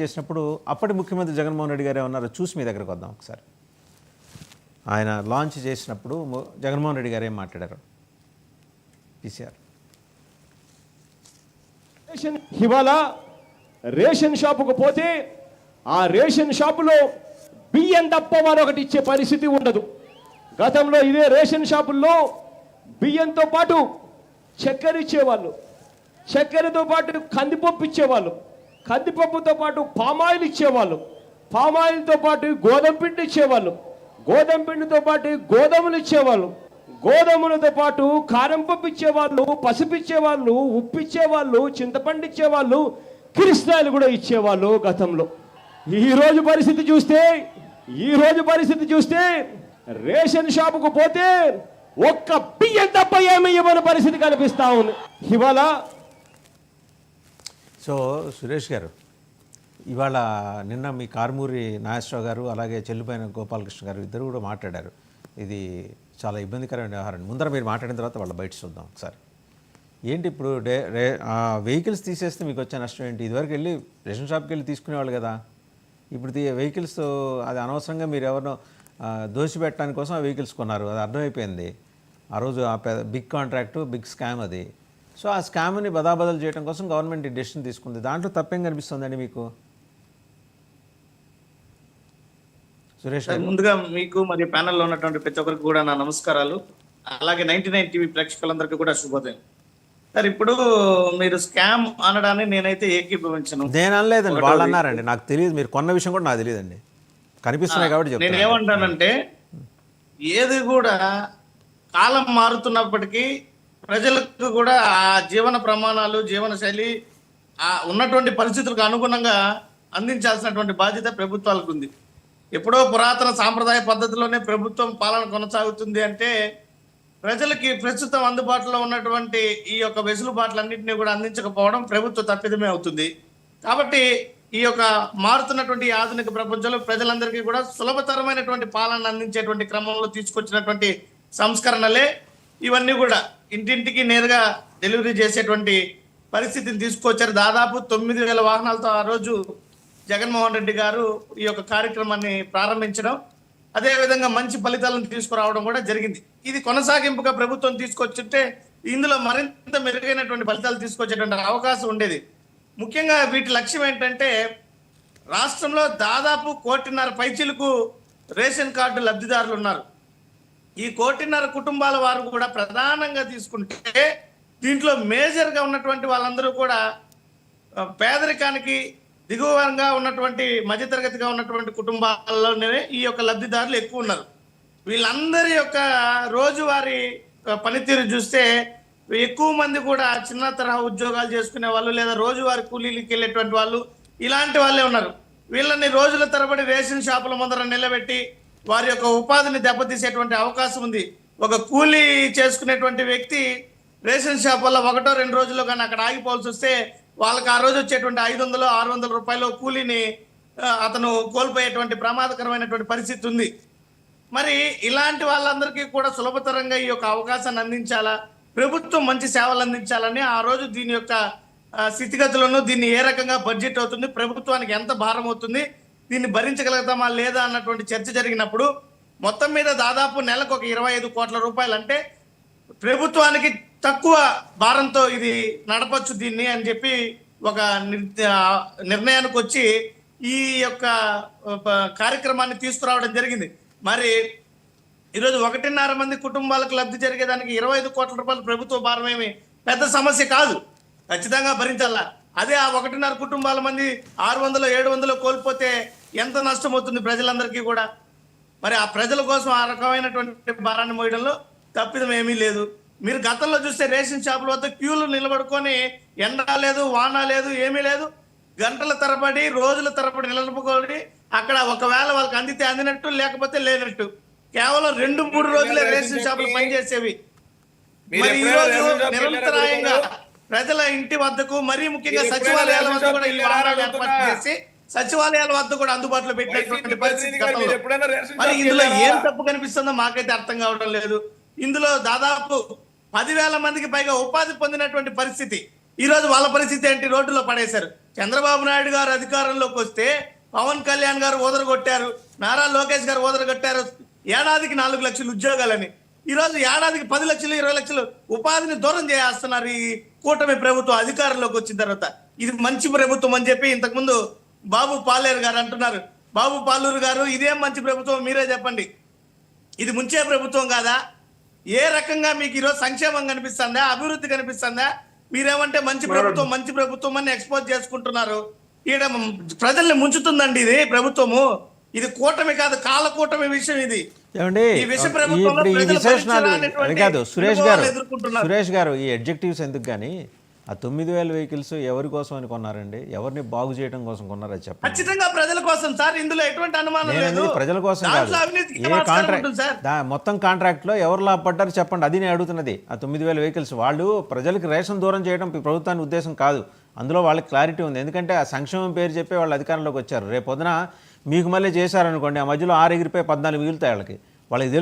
చేసినప్పుడు అప్పటి ముఖ్యమంత్రి జగన్మోహన్ రెడ్డి గారు ఏమన్నారో చూసి మీ దగ్గరకు వద్దాం ఒకసారి. ఆయన లాంచ్ చేసినప్పుడు జగన్మోహన్ రెడ్డి గారు ఏం మాట్లాడారు? పీసీఆర్ ఇవాళ రేషన్ షాపుకు పోతే ఆ రేషన్ షాపులో బియ్యం తప్ప మరొకటి ఇచ్చే పరిస్థితి ఉండదు. గతంలో ఇదే రేషన్ షాపుల్లో బియ్యంతో పాటు చక్కెర ఇచ్చేవాళ్ళు, చక్కెరతో పాటు కందిపప్పు ఇచ్చేవాళ్ళు, కందిపప్పుతో పాటు పామాయిల్ ఇచ్చేవాళ్ళు, పామాయిల్తో పాటు గోధుమ పిండి ఇచ్చేవాళ్ళు, గోధుమ పిండితో పాటు గోధుమలు ఇచ్చేవాళ్ళు, గోధుమలతో పాటు కారం పప్పు ఇచ్చేవాళ్ళు, పసుపు ఇచ్చేవాళ్ళు, ఉప్పు ఇచ్చేవాళ్ళు, చింతపండు ఇచ్చేవాళ్ళు, కిరిస్తాయిలు కూడా ఇచ్చేవాళ్ళు గతంలో. ఈ రోజు పరిస్థితి చూస్తే రేషన్ షాపుకు పోతే ఒక్క బియ్యం తప్ప ఏమి ఇవ్వని పరిస్థితి కనిపిస్తా ఉంది ఇవాళ. సో సురేష్ గారు, ఇవాళ నిన్న మీ కారుమూరి నాగేశ్వరరావు గారు అలాగే చెల్లిపోయిన గోపాలకృష్ణ గారు ఇద్దరు కూడా మాట్లాడారు. ఇది చాలా ఇబ్బందికరమైన వ్యవహారం. ముందర మీరు మాట్లాడిన తర్వాత వాళ్ళు బయట చూద్దాం ఒకసారి. ఏంటి ఇప్పుడు వెహికల్స్ తీసేస్తే మీకు వచ్చే నష్టం ఏంటి? ఇదివరకు వెళ్ళి రేషన్ షాప్కి వెళ్ళి తీసుకునేవాళ్ళు కదా, ఇప్పుడు వెహికల్స్ అది అనవసరంగా మీరు ఎవరినో దోషిపెట్టడానికి కోసం ఆ వెహికల్స్ కొన్నారు, అది అర్థమైపోయింది. ఆ రోజు ఆ బిగ్ కాంట్రాక్టు, బిగ్ స్కామ్ అది. సో ఆ స్కామ్ని బదాబదలు చేయడం కోసం గవర్నమెంట్ ఈ డెసిషన్ తీసుకుంది. దాంట్లో తప్పేం కనిపిస్తుందండి మీకు? సురేష్ గారు, ముందుగా మీకు మరియు ప్యానెల్లో ఉన్నటువంటి ప్రతి ఒక్కరికి కూడా నా నమస్కారాలు. అలాగే 99 టీవీ ప్రేక్షకులందరికీ కూడా శుభోదయం. సార్, ఇప్పుడు మీరు స్కామ్ అనడాన్ని నేనైతే ఏకీభవించను. నేను అనలేదండి, వాళ్ళు అన్నారండి. నాకు తెలియదు, మీరు కొన్న విషయం కూడా నాకు తెలియదండి, కనిపిస్తున్నాయి కాబట్టి నేను ఏమంటానంటే, ఏది కూడా కాలం మారుతున్నప్పటికీ ప్రజలకు కూడా ఆ జీవన ప్రమాణాలు, జీవన శైలి ఉన్నటువంటి పరిస్థితులకు అనుగుణంగా అందించాల్సినటువంటి బాధ్యత ప్రభుత్వాలకు ఉంది. ఎప్పుడో పురాతన సాంప్రదాయ పద్ధతిలోనే ప్రభుత్వం పాలన కొనసాగుతుంది అంటే ప్రజలకి ప్రస్తుతం అందుబాటులో ఉన్నటువంటి ఈ యొక్క వెసులుబాట్లన్నింటినీ కూడా అందించకపోవడం ప్రభుత్వ తప్పిదమే అవుతుంది. కాబట్టి ఈ యొక్క మారుతున్నటువంటి ఆధునిక ప్రపంచంలో ప్రజలందరికీ కూడా సులభతరమైనటువంటి పాలన అందించేటువంటి క్రమంలో తీసుకొచ్చినటువంటి సంస్కరణలే ఇవన్నీ కూడా. ఇంటింటికి నేరుగా డెలివరీ చేసేటువంటి పరిస్థితిని తీసుకొచ్చారు. దాదాపు 9,000 వాహనాలతో ఆ రోజు జగన్మోహన్ రెడ్డి గారు ఈ యొక్క కార్యక్రమాన్ని ప్రారంభించడం, అదేవిధంగా మంచి ఫలితాలను తీసుకురావడం కూడా జరిగింది. ఇది కొనసాగింపుగా ప్రభుత్వం తీసుకొచ్చుంటే ఇందులో మరింత మెరుగైనటువంటి ఫలితాలు తీసుకొచ్చేటువంటి అవకాశం ఉండేది. ముఖ్యంగా వీటి లక్ష్యం ఏంటంటే, రాష్ట్రంలో దాదాపు 1.5 కోటి పైచిలకు రేషన్ కార్డు లబ్ధిదారులు ఉన్నారు. ఈ 1.5 కోటి కుటుంబాల వారు కూడా ప్రధానంగా తీసుకుంటే దీంట్లో మేజర్గా ఉన్నటువంటి వాళ్ళందరూ కూడా పేదరికానికి దిగువగా ఉన్నటువంటి మధ్యతరగతిగా ఉన్నటువంటి కుటుంబాల్లోనే ఈ యొక్క లబ్ధిదారులు ఎక్కువ ఉన్నారు. వీళ్ళందరి యొక్క రోజువారీ పనితీరు చూస్తే ఎక్కువ మంది కూడా చిన్న తరహా ఉద్యోగాలు చేసుకునే వాళ్ళు, లేదా రోజువారీ కూలీలకి వెళ్ళేటువంటి వాళ్ళు, ఇలాంటి వాళ్ళే ఉన్నారు. వీళ్ళని రోజుల తరబడి రేషన్ షాపుల ముందర నిలబెట్టి వారి యొక్క ఉపాధిని దెబ్బతీసేటువంటి అవకాశం ఉంది. ఒక కూలీ చేసుకునేటువంటి వ్యక్తి రేషన్ షాప్ వల్ల 1-2 రోజుల్లో కానీ అక్కడ ఆగిపోవాల్సి వస్తే వాళ్ళకి ఆ రోజు వచ్చేటువంటి 500-600 రూపాయలు కూలీని అతను కోల్పోయేటువంటి ప్రమాదకరమైనటువంటి పరిస్థితి ఉంది. మరి ఇలాంటి వాళ్ళందరికీ కూడా సులభతరంగా ఈ యొక్క అవకాశాన్ని అందించాలా, ప్రభుత్వం మంచి సేవలు అందించాలని ఆ రోజు దీని యొక్క స్థితిగతులను, దీన్ని ఏ రకంగా బడ్జెట్ అవుతుంది, ప్రభుత్వానికి ఎంత భారం అవుతుంది, దీన్ని భరించగలుగుతామా లేదా అన్నటువంటి చర్చ జరిగినప్పుడు మొత్తం మీద దాదాపు నెలకు ఒక 25 కోట్ల రూపాయలు, అంటే ప్రభుత్వానికి తక్కువ భారంతో ఇది నడపచ్చు దీన్ని అని చెప్పి ఒక నిర్ణయానికి వచ్చి ఈ యొక్క కార్యక్రమాన్ని తీసుకురావడం జరిగింది. మరి ఈరోజు 1.5 మంది కుటుంబాలకు లబ్ధి జరిగేదానికి 25 కోట్ల రూపాయలు ప్రభుత్వ భారం ఏమి పెద్ద సమస్య కాదు, ఖచ్చితంగా భరించాలా. అదే ఆ 1.5 కుటుంబాల మంది 600-700 కోల్పోతే ఎంత నష్టం అవుతుంది ప్రజలందరికీ కూడా. మరి ఆ ప్రజల కోసం ఆ రకమైనటువంటి భారాన్ని మోయడంలో తప్పిదం ఏమీ లేదు. మీరు గతంలో చూస్తే రేషన్ షాపుల వద్ద క్యూలు నిలబడుకొని ఎండ లేదు, వాన లేదు, ఏమీ లేదు, గంటల తరబడి, రోజుల తరబడి నిలబడుకొని అక్కడ ఒకవేళ వాళ్ళకి అందితే అందినట్టు, లేకపోతే లేనట్టు, కేవలం 2-3 రోజులే రేషన్ షాపులు పనిచేసేవి. మరి ఈ రోజు నిరంతరాయంగా ప్రజల ఇంటి వద్దకు, మరీ ముఖ్యంగా సచివాలయాల వద్ద కూడా ఈ వాహనాలు ఏర్పాటు చేసి సచివాలయాల వద్ద కూడా అందుబాటులో పెట్టినటువంటి పరిస్థితి. మరి ఇందులో ఏం తప్పు కనిపిస్తుందో మాకైతే అర్థం కావడం లేదు. ఇందులో దాదాపు 10,000 మందికి పైగా ఉపాధి పొందినటువంటి పరిస్థితి. ఈ రోజు వాళ్ళ పరిస్థితి ఏంటి? రోడ్డులో పడేశారు. చంద్రబాబు నాయుడు గారు అధికారంలోకి వస్తే పవన్ కళ్యాణ్ గారు ఓదరగొట్టారు, నారా లోకేష్ గారు ఓదరగొట్టారు ఏడాదికి 4 లక్షల ఉద్యోగాలని. ఈ రోజు ఏడాదికి 10 లక్షలు 20 లక్షలు ఉపాధిని దూరం చేస్తున్నారు ఈ కూటమి ప్రభుత్వం అధికారంలోకి వచ్చిన తర్వాత. ఇది మంచి ప్రభుత్వం అని చెప్పి ఇంతకుముందు బాబు పాలేరు గారు అంటున్నారు. బాబు పాలూరు గారు, ఇదేం మంచి ప్రభుత్వం మీరే చెప్పండి. ఇది ముంచే ప్రభుత్వం కాదా? ఏ రకంగా మీకు ఈరోజు సంక్షేమం కనిపిస్తుందా, అభివృద్ధి కనిపిస్తుందా? మీరేమంటే మంచి ప్రభుత్వం అని ఎక్స్పోజ్ చేసుకుంటున్నారు. ఈడ ప్రజల్ని ముంచుతుందండి ఇది ప్రభుత్వము. ఇది కూటమి కాదు, కాల కూటమి విషయం ఇది. ఏమండి ఈ విష ప్రభుత్వంలో ఇప్పుడు ఈ ప్రజలు విశేషణాలు భరించరానటువంటి అది కాదు ఎదుర్కొంటున్నారు. సురేష్ గారు ఈ అడ్జెక్టివ్స్ ఎందుకు కానీ ఆ 9,000 వెహికల్స్ ఎవరి కోసం అని కొన్నారండి? ఎవరిని బాగు చేయడం కోసం కొన్నారో చెప్పండి. ఖచ్చితంగా ప్రజల కోసం సార్, ఇందులో ఎటువంటి అనుమానం లేదు. నేననేది ప్రజల కోసం కాదు. దాంట్లో అవినీతికి ఏ ఆస్కారం కాంట్రాక్ట్ ఉంటుంది సార్. మొత్తం కాంట్రాక్ట్లో ఎవరు లాభపడ్డారు చెప్పండి. అది నేను అడుగుతున్నది. ఆ 9,000 వెహికల్స్ వాళ్ళు ప్రజలకు రేషన్ దూరం చేయడం ఈ ప్రభుత్వానికి ఉద్దేశం కాదు. అందులో వాళ్ళకి క్లారిటీ ఉంది. ఎందుకంటే ఆ సంక్షేమం పేరు చెప్పి వాళ్ళు అధికారంలోకి వచ్చారు. రేపు పొద్దున మీకు మళ్ళీ చేశారనుకోండి, ఆ మధ్యలో 6 ఎగిరిపోయి 14 మిగులుతాయి వాళ్ళకి. వాళ్ళకి తెలుసు